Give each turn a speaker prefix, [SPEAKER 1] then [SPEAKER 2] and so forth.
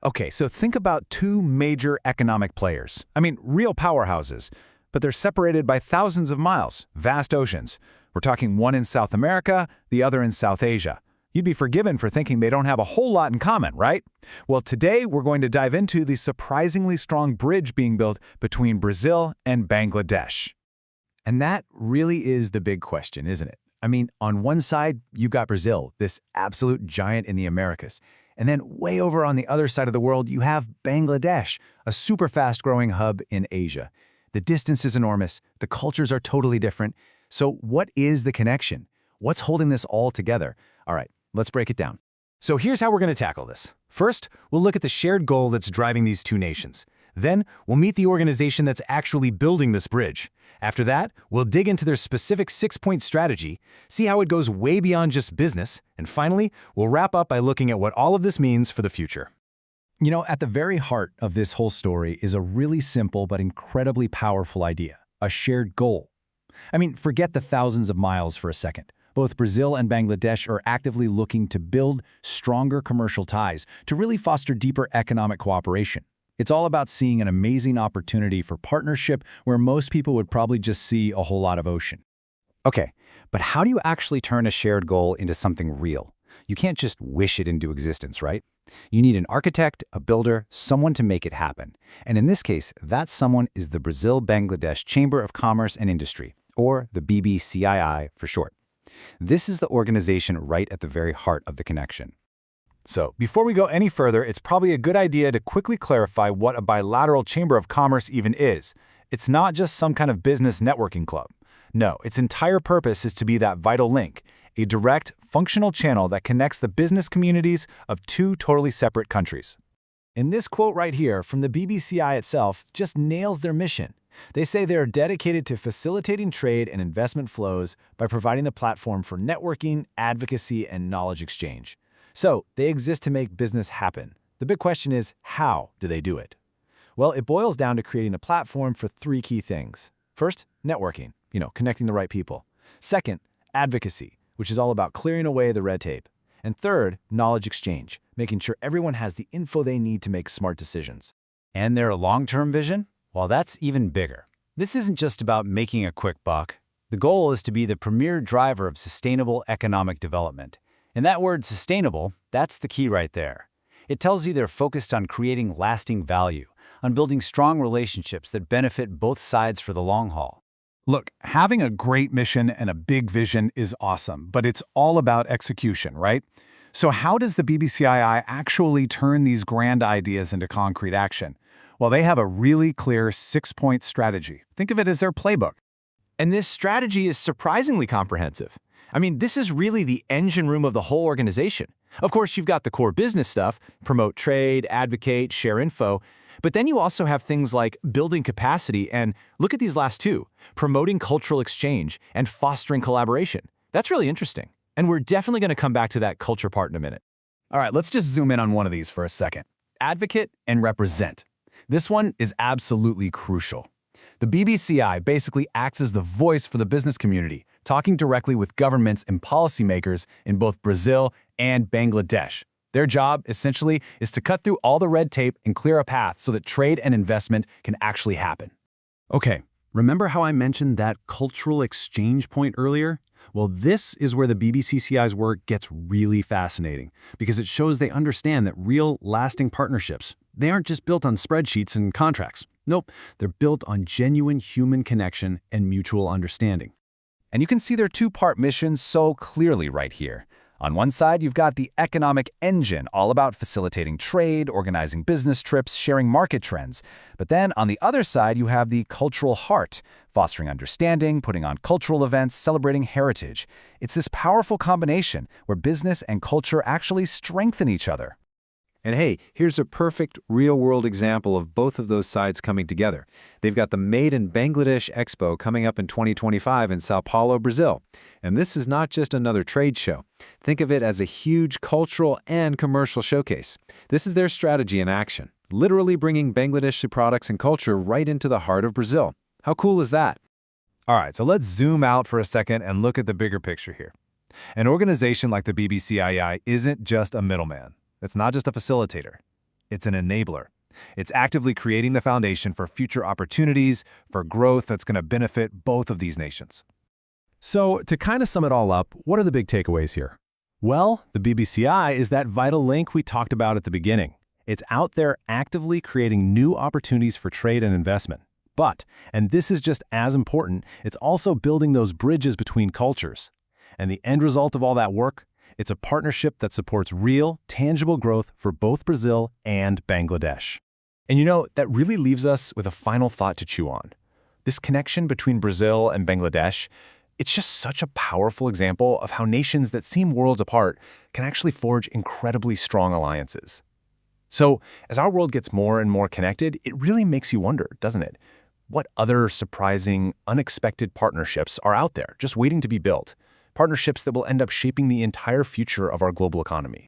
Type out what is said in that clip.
[SPEAKER 1] Okay, so think about two major economic players. I mean, real powerhouses. But they're separated by thousands of miles, vast oceans. We're talking one in South America, the other in South Asia. You'd be forgiven for thinking they don't have a whole lot in common, right? Well, today we're going to dive into the surprisingly strong bridge being built between Brazil and Bangladesh. And that really is the big question, isn't it? I mean, on one side, you've got Brazil, this absolute giant in the Americas. And then way over on the other side of the world, you have Bangladesh, a super fast-growing hub in Asia. The distance is enormous, the cultures are totally different. So what is the connection? What's holding this all together? All right, let's break it down. So here's how we're going to tackle this. First, we'll look at the shared goal that's driving these two nations. Then, we'll meet the organization that's actually building this bridge. After that, we'll dig into their specific 6-point strategy, see how it goes way beyond just business, and finally, we'll wrap up by looking at what all of this means for the future. You know, at the very heart of this whole story is a really simple but incredibly powerful idea, a shared goal. I mean, forget the thousands of miles for a second. Both Brazil and Bangladesh are actively looking to build stronger commercial ties to really foster deeper economic cooperation. It's all about seeing an amazing opportunity for partnership where most people would probably just see a whole lot of ocean. Okay, but how do you actually turn a shared goal into something real? You can't just wish it into existence, right? You need an architect, a builder, someone to make it happen. And in this case, that someone is the Brazil-Bangladesh Chamber of Commerce and Industry, or the BBCCI for short. This is the organization right at the very heart of the connection. So, before we go any further, it's probably a good idea to quickly clarify what a bilateral chamber of commerce even is. It's not just some kind of business networking club. No, its entire purpose is to be that vital link, a direct, functional channel that connects the business communities of two totally separate countries. And this quote right here from the BBCI itself just nails their mission. They say they are dedicated to facilitating trade and investment flows by providing a platform for networking, advocacy, and knowledge exchange. So, they exist to make business happen. The big question is, how do they do it? Well, it boils down to creating a platform for three key things. First, networking, connecting the right people. Second, advocacy, which is all about clearing away the red tape. And third, knowledge exchange, making sure everyone has the info they need to make smart decisions. And their long-term vision? Well, that's even bigger. This isn't just about making a quick buck. The goal is to be the premier driver of sustainable economic development. And that word sustainable, that's the key right there. It tells you they're focused on creating lasting value, on building strong relationships that benefit both sides for the long haul.
[SPEAKER 2] Look, having a great mission and a big vision is awesome, but it's all about execution, right? So how does the BBCII actually turn these grand ideas into concrete action? Well, they have a really clear 6-point strategy. Think of it as their playbook.
[SPEAKER 3] And this strategy is surprisingly comprehensive. I mean, this is really the engine room of the whole organization. Of course, you've got the core business stuff, promote trade, advocate, share info, but then you also have things like building capacity and, look at these last two, promoting cultural exchange and fostering collaboration. That's really interesting. And we're definitely going to come back to that culture part in a minute.
[SPEAKER 1] All right, let's just zoom in on one of these for a second. Advocate and represent. This one is absolutely crucial. The BBCI basically acts as the voice for the business community, talking directly with governments and policymakers in both Brazil and Bangladesh. Their job, essentially, is to cut through all the red tape and clear a path so that trade and investment can actually happen.
[SPEAKER 2] Okay, remember how I mentioned that cultural exchange point earlier? Well, this is where the BBCCI's work gets really fascinating, because it shows they understand that real, lasting partnerships, they aren't just built on spreadsheets and contracts. Nope, they're built on genuine human connection and mutual understanding.
[SPEAKER 1] And you can see their two-part mission so clearly right here. On one side, you've got the economic engine, all about facilitating trade, organizing business trips, sharing market trends. But then on the other side, you have the cultural heart, fostering understanding, putting on cultural events, celebrating heritage. It's this powerful combination where business and culture actually strengthen each other.
[SPEAKER 4] And hey, here's a perfect real-world example of both of those sides coming together. They've got the Made in Bangladesh Expo coming up in 2025 in Sao Paulo, Brazil. And this is not just another trade show. Think of it as a huge cultural and commercial showcase. This is their strategy in action, literally bringing Bangladeshi products and culture right into the heart of Brazil. How cool is that?
[SPEAKER 1] All right, so let's zoom out for a second and look at the bigger picture here. An organization like the BBCII isn't just a middleman. It's not just a facilitator. It's an enabler. It's actively creating the foundation for future opportunities, for growth that's going to benefit both of these nations. So, to kind of sum it all up, what are the big takeaways here? Well, the BBCI is that vital link we talked about at the beginning. It's out there actively creating new opportunities for trade and investment. But, and this is just as important, it's also building those bridges between cultures. And the end result of all that work? It's a partnership that supports real, tangible growth for both Brazil and Bangladesh.
[SPEAKER 3] And that really leaves us with a final thought to chew on. This connection between Brazil and Bangladesh, it's just such a powerful example of how nations that seem worlds apart can actually forge incredibly strong alliances. So, as our world gets more and more connected, it really makes you wonder, doesn't it? What other surprising, unexpected partnerships are out there just waiting to be built? Partnerships that will end up shaping the entire future of our global economy.